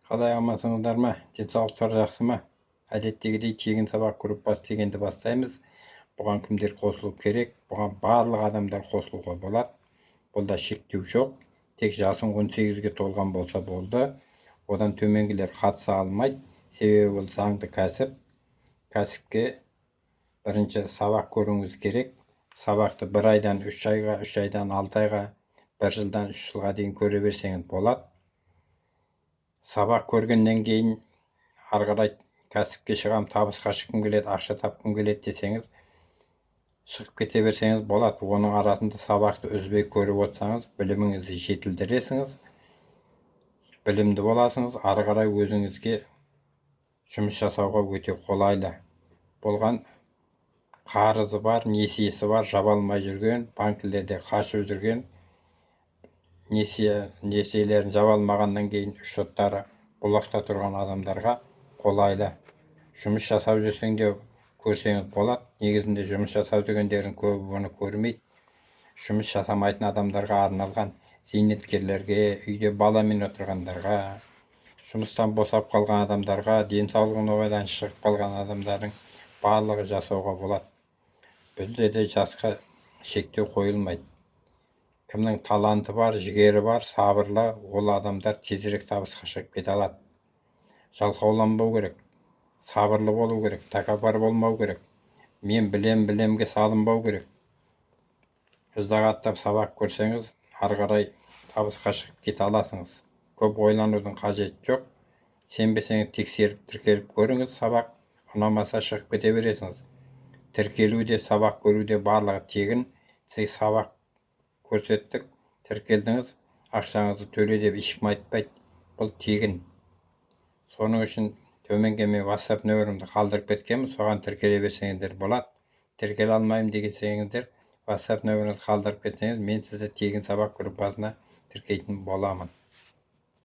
Қалай амансыңыздар ма? Денсаулықтар жақсы ма? Әдеттегідей тегін сабақ группасы дегенді бастаймыз. Бұған кімдер қосылу керек? Бұған барлық адамдар қосылуға болады. Бұнда шектеу жоқ. Тек жасың 18-ге толған болса болды. Одан төменгілер қатыса алмайды. Себебі бұл заңды кәсіп. Кәсіпке бірінші сабақ көруіңіз керек. Сабақты 1 айдан 3 айға, 3 айдан 6 айға, 1 жылдан 3 жылға дейін көре берсеңіз болады. Сабақ көргеннен кейін ары қарай кәсіпке шығам, табысқа шыққым келеді, ақша тапқым келеді десеңіз, шығып кете берсеңіз болады. Оның арасында сабақты үзбей көріп отырсаңыз, біліміңізді жетілдіресіңіз, білімді боласыңыз, ары қарай өзіңізге жұмыс жасауға өте қолайлы. Болған қарызы бар, несиесі бар, жаба алмай жүрген, банкілерде қашып жүрген, несиелерін жаба алмағаннан кейін шоттары бұлақта тұрған адамдарға қолайлы. Жұмыс жасап жүрсең де көрсеңіз болады. Негізінде жұмыс жасау дегендердің көбі бұны көрмейді. Жұмыс жасамайтын адамдарға арналған, зейнеткерлерге, үйде баламен отырғандарға, жұмыстан босап қалған адамдарға, денсаулығына байланысты шығып қалған адамдардың барлығы жасауға болады. Бізде де жасқа шектеу қойылмайды. Кімнің таланты бар, жігері бар, сабырлы, ол адамдар тезірек табысқа шығып кете алады. Жалқауланбау керек, сабырлы болу керек, тәкаппар болмау керек. Мен білемге салынбау керек. Ыждағаттап сабақ көрсеңіз, ары қарай табысқа шығып кете аласыңыз. Көп ойланудың қажеті жоқ. Сенбесеңіз тексеріп, тіркеліп көріңіз сабақ. Ұнамаса шығып кете бересіңіз. Тіркелуде, сабақ көруде барлығы тегін. Сіз сабақ көрсеттік, тіркелдіңіз, ақшаңызды төле деп ешкім айтпайды. Бұл тегін. Соның үшін төменге мен WhatsApp нөмірімді қалдырып кеткенмін, соған тіркеле берсеңіздер болады. Тіркеле алмаймын десеңіздер, WhatsApp нөміріңізді қалдырып кетсеңіз, мен сізді тегін сабақ группасына тіркейтін боламын.